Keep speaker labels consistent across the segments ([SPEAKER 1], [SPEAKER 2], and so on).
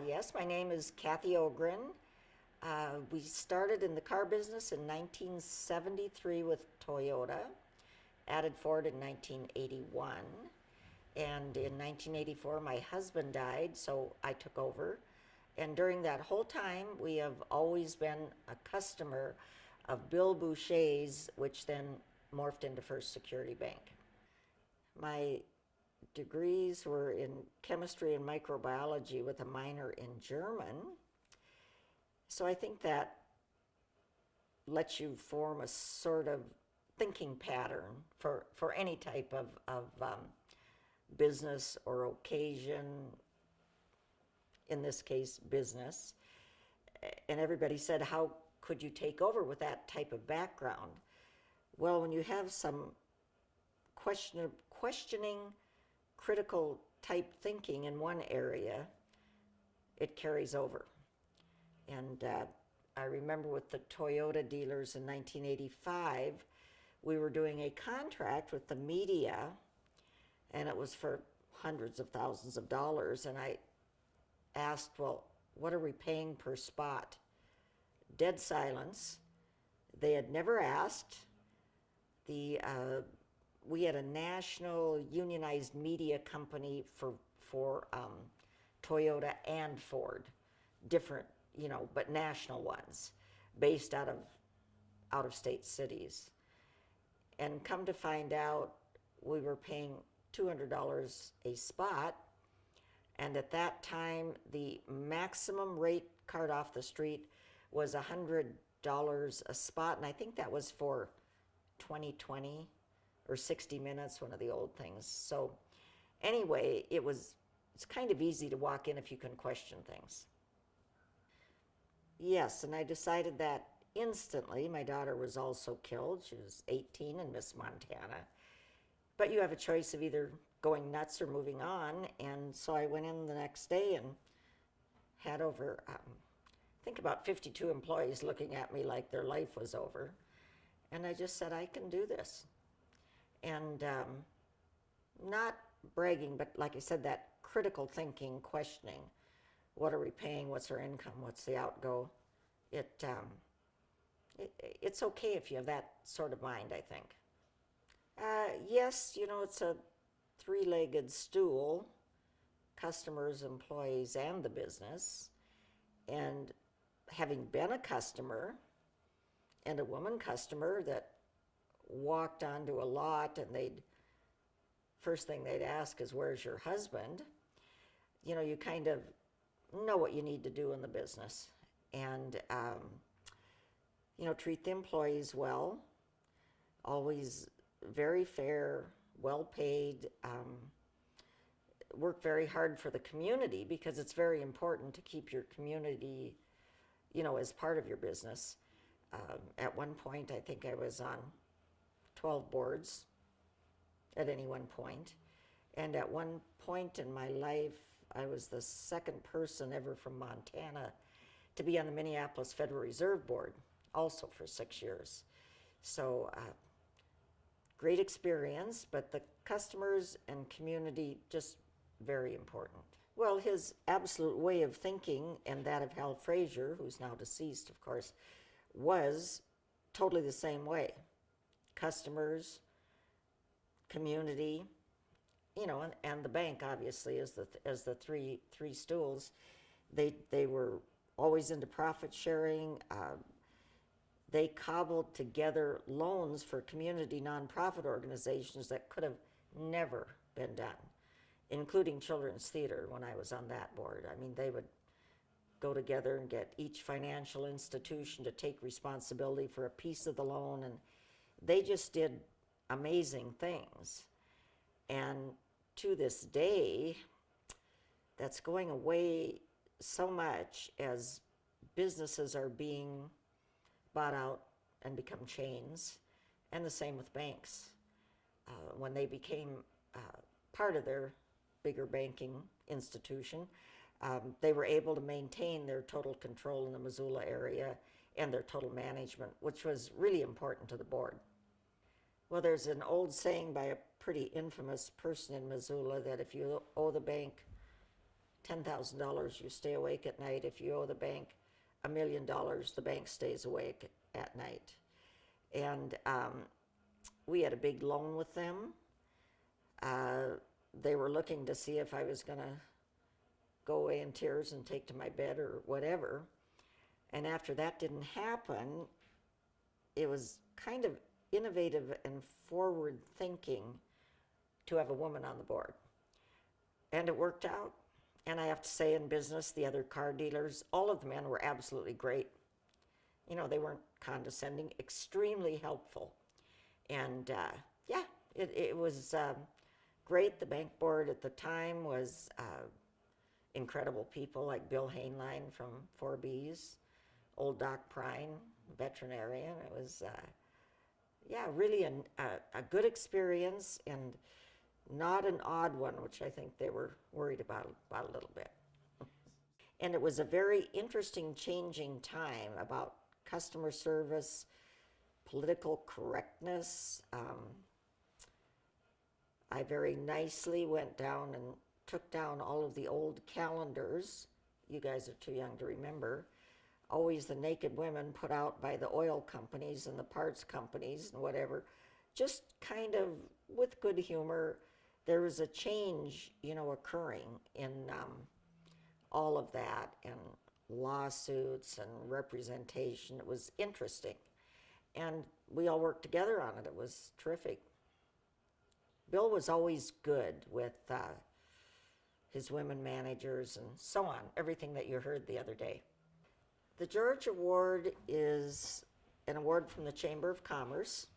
[SPEAKER 1] Yes, my name is Kathy Ogren. We started in the car business in 1973 with Toyota, added Ford in 1981. And in 1984, my husband died, so I took over. And during that whole time, we have always been a customer of Bill Boucher's, which then morphed into First Security Bank. My degrees were in chemistry and microbiology with a minor in German. So I think that lets you form a sort of thinking pattern for any type of business or occasion, in this case, business. And everybody said, how could you take over with that type of background? Well, when you have some questioning, critical type thinking in one area, it carries over. And I remember with the Toyota dealers in 1985, we were doing a contract with the media, and it was for hundreds of thousands of dollars. And I asked, well, what are we paying per spot? Dead silence. They had never asked. We had a national unionized media company for Toyota and Ford, different, but national ones, based out of state cities. And come to find out, we were paying $200 a spot, and at that time, the maximum rate card off the street was $100 a spot, and I think that was for 20/20 or 60 minutes, one of the old things. So anyway, it's kind of easy to walk in if you can question things. Yes, and I decided that instantly. My daughter was also killed. She was 18 in Miss Montana. But you have a choice of either going nuts or moving on, and so I went in the next day and had over, I think about 52 employees looking at me like their life was over. And I just said, I can do this. And not bragging, but like I said, that critical thinking, questioning, what are we paying, what's our income, what's the outgo, it's okay if you have that sort of mind, I think. Yes, it's a three-legged stool, customers, employees, and the business. And having been a customer, and a woman customer that walked onto a lot, and first thing they'd ask is, where's your husband? You kind of know what you need to do in the business. And, treat the employees well, always very fair, well paid, work very hard for the community, because it's very important to keep your community, as part of your business. At one point, I think I was on 12 boards at any one point. And at one point in my life, I was the second person ever from Montana to be on the Minneapolis Federal Reserve Board, also for 6 years. So great experience, but the customers and community, just very important. Well, his absolute way of thinking, and that of Hal Frazier, who's now deceased, of course, was totally the same way. Customers, community, and the bank, obviously, as the three stools. They were always into profit sharing. They cobbled together loans for community nonprofit organizations that could have never been done, including Children's Theater when I was on that board. I mean, they would go together and get each financial institution to take responsibility for a piece of the loan, and they just did amazing things. And to this day, that's going away so much as businesses are being bought out and become chains, and the same with banks. When they became part of their bigger banking institution, they were able to maintain their total control in the Missoula area and their total management, which was really important to the board. Well, there's an old saying by a pretty infamous person in Missoula that if you owe the bank $10,000, you stay awake at night. If you owe the bank $1 million, the bank stays awake at night. And we had a big loan with them. They were looking to see if I was going to go away in tears and take to my bed or whatever. And after that didn't happen, it was kind of innovative and forward thinking to have a woman on the board. And it worked out. And I have to say, in business, the other car dealers, all of the men were absolutely great. You know, they weren't condescending, extremely helpful. And yeah, it was great. The bank board at the time was incredible people like Bill Hainline from 4Bs, old Doc Prine, veterinarian. It was, yeah, really a good experience, and not an odd one, which I think they were worried about a little bit. And it was a very interesting changing time about customer service, political correctness. I very nicely went down and took down all of the old calendars. You guys are too young to remember. Always the naked women put out by the oil companies and the parts companies and whatever. Just kind of with good humor. There was a change, you know, occurring in all of that, and lawsuits and representation. It was interesting. And we all worked together on it. It was terrific. Bill was always good with his women managers and so on, everything that you heard the other day. The George Award is an award from the Chamber of Commerce,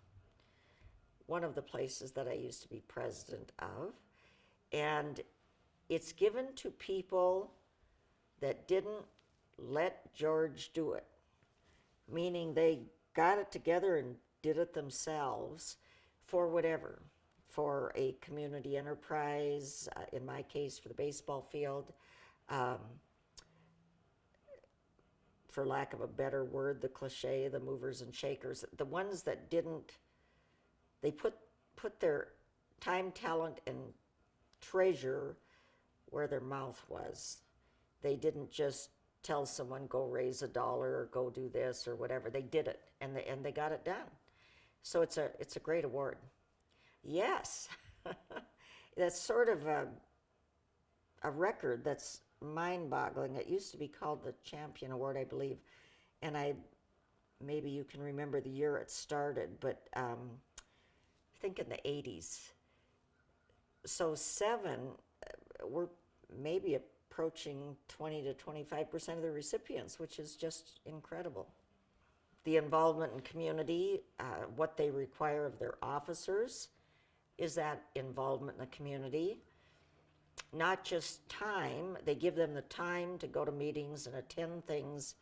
[SPEAKER 1] one of the places that I used to be president of, and it's given to people that didn't let George do it, meaning they got it together and did it themselves for whatever, for a community enterprise, in my case for the baseball field, for lack of a better word, the cliche, the movers and shakers, the ones that didn't, they put their time, talent, and treasure where their mouth was. They didn't just tell someone, go raise $1 or go do this or whatever. They did it, and they got it done. So it's a great award. Yes, that's sort of a record that's mind-boggling. It used to be called the Champion Award, I believe, and maybe you can remember the year it started, but I think in the 80s. So 7, we're maybe approaching 20 to 25% of the recipients, which is just incredible. The involvement in community, what they require of their officers is that involvement in the community. Not just time, they give them the time to go to meetings and attend things,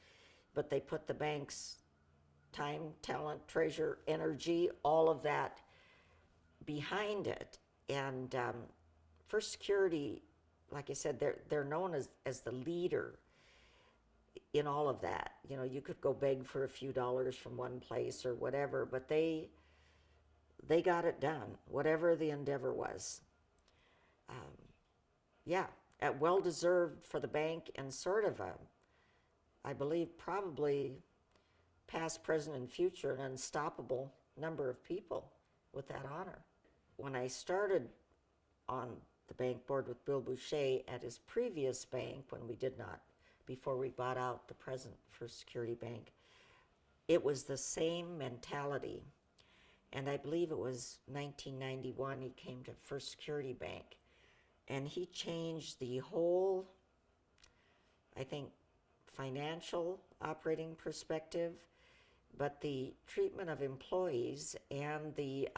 [SPEAKER 1] but they put the bank's time, talent, treasure, energy, all of that behind it. And First Security, like I said, they're known as the leader in all of that. You know, you could go beg for a few dollars from one place or whatever, but they got it done, whatever the endeavor was. Yeah, well-deserved for the bank, and sort of I believe probably past, present, and future, an unstoppable number of people with that honor. When I started on the bank board with Bill Boucher at his previous bank, when we did not, before we bought out the present First Security Bank, it was the same mentality. And I believe it was 1991 he came to First Security Bank. And he changed the whole, I think, financial operating perspective, but the treatment of employees and the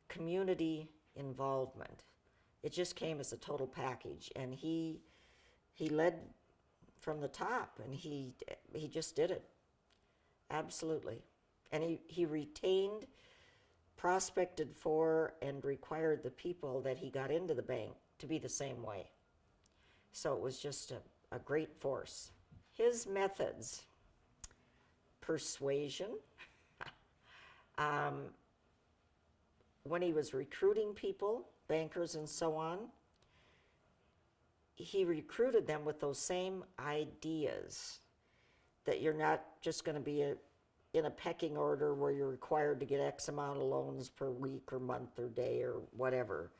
[SPEAKER 1] community involvement. It just came as a total package, and he led from the top, and he just did it. Absolutely. And he retained, prospected for, and required the people that he got into the bank to be the same way. So it was just a great force. His methods: persuasion. When he was recruiting people, bankers and so on, he recruited them with those same ideas, that you're not just going to be in a pecking order where you're required to get X amount of loans per week or month or day or whatever,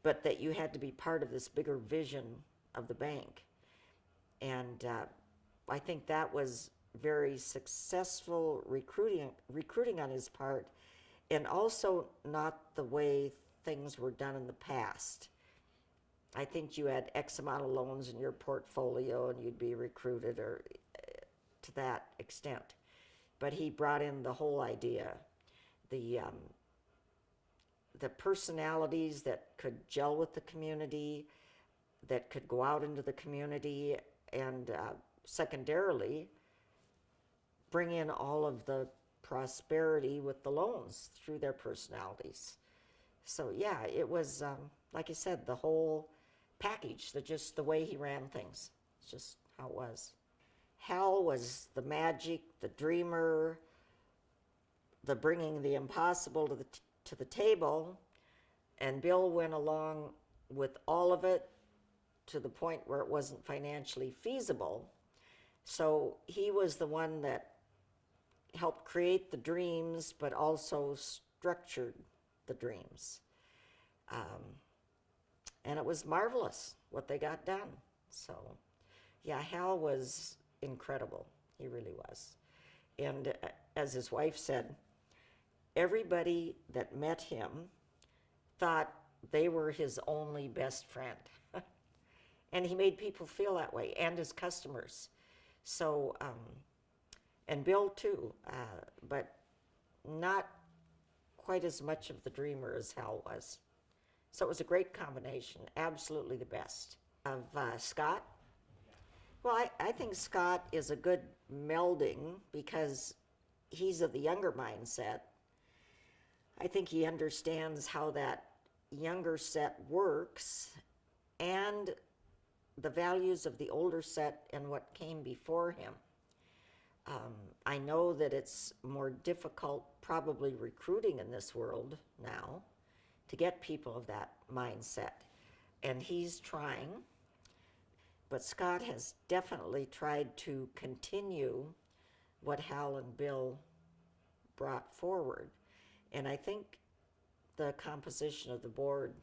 [SPEAKER 1] but that you had to be part of this bigger vision of the bank. And I think that was very successful recruiting on his part, and also not the way things were done in the past. I think you had X amount of loans in your portfolio and you'd be recruited, or to that extent. But he brought in the whole idea, the personalities that could gel with the community, that could go out into the community, and secondarily bring in all of the prosperity with the loans through their personalities. So yeah, it was, like I said, the whole package, just the way he ran things. It's just how it was. Hal was the magic, the dreamer, the bringing the impossible to the table, and Bill went along with all of it to the point where it wasn't financially feasible. So he was the one that helped create the dreams, but also structured the dreams. And it was marvelous what they got done. So yeah, Hal was incredible. He really was. And as his wife said, everybody that met him thought they were his only best friend. And he made people feel that way, and his customers. So, and Bill too, but not quite as much of the dreamer as Hal was. So it was a great combination, absolutely the best. Of Scott, well, I think Scott is a good melding because he's of the younger mindset. I think he understands how that younger set works and the values of the older set and what came before him. I know that it's more difficult probably recruiting in this world now to get people of that mindset, and he's trying, but Scott has definitely tried to continue what Hal and Bill brought forward, and I think the composition of the board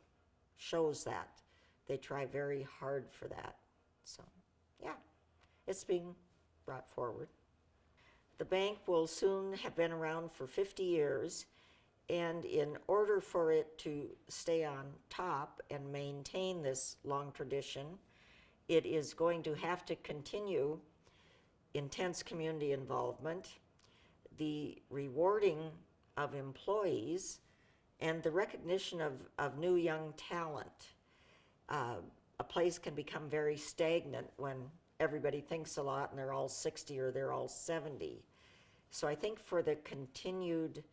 [SPEAKER 1] shows that. They try very hard for that. So yeah, it's being brought forward. The bank will soon have been around for 50 years, and in order for it to stay on top and maintain this long tradition, it is going to have to continue intense community involvement, the rewarding of employees, and the recognition of new young talent. A place can become very stagnant when everybody thinks a lot and they're all 60 or they're all 70. So I think for the continued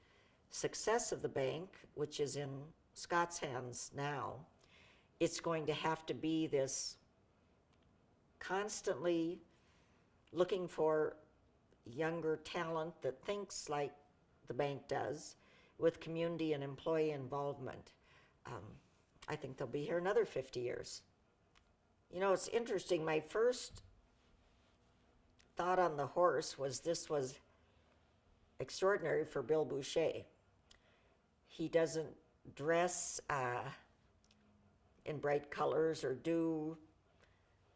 [SPEAKER 1] success of the bank, which is in Scott's hands now, it's going to have to be this constantly looking for younger talent that thinks like the bank does, with community and employee involvement. I think they'll be here another 50 years. You know, it's interesting. My first thought on the horse was this was extraordinary for Bill Boucher. He doesn't dress in bright colors or do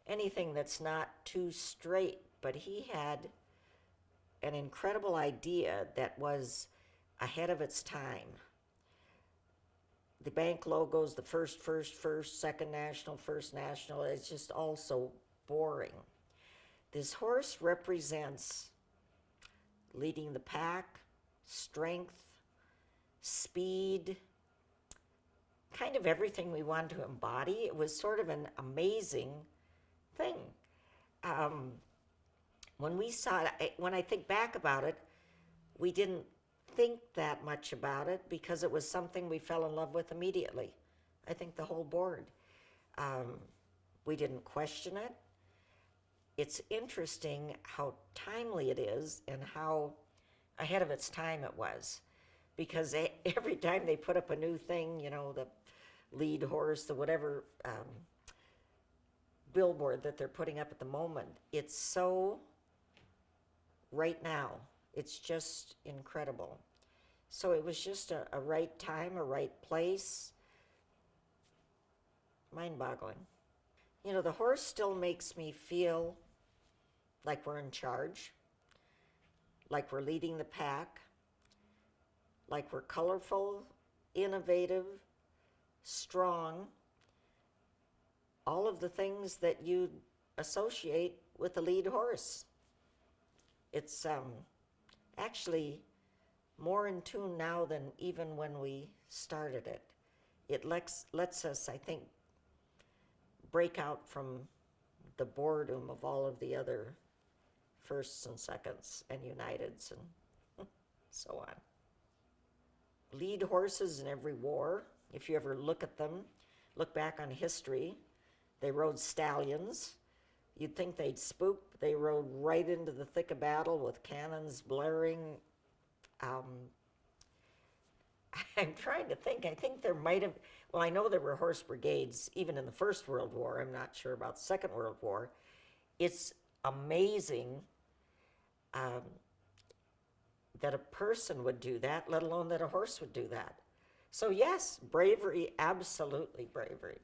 [SPEAKER 1] anything that's not too straight, but he had an incredible idea that was ahead of its time. The bank logo's the first, second national, first national. It's just all so boring. This horse represents leading the pack, strength, speed, kind of everything we want to embody. It was sort of an amazing thing. When we saw it, when I think back about it, we didn't think that much about it because it was something we fell in love with immediately. I think the whole board. We didn't question it. It's interesting how timely it is and how ahead of its time it was, because every time they put up a new thing, you know, the lead horse, the whatever billboard that they're putting up at the moment, it's so right now. It's just incredible. So it was just a right time, a right place. Mind-boggling. You know, the horse still makes me feel like we're in charge, like we're leading the pack, like we're colorful, innovative, strong, all of the things that you associate with a lead horse. It's actually more in tune now than even when we started it. It lets us, I think, break out from the boredom of all of the other firsts and seconds and uniteds and so on. Lead horses in every war, if you ever look at them, look back on history, they rode stallions. You'd think they'd spook, but they rode right into the thick of battle with cannons blaring. I'm trying to think. I think there might have, well, I know there were horse brigades even in the First World War. I'm not sure about the Second World War. It's amazing that a person would do that, let alone that a horse would do that. So yes, bravery, absolutely bravery.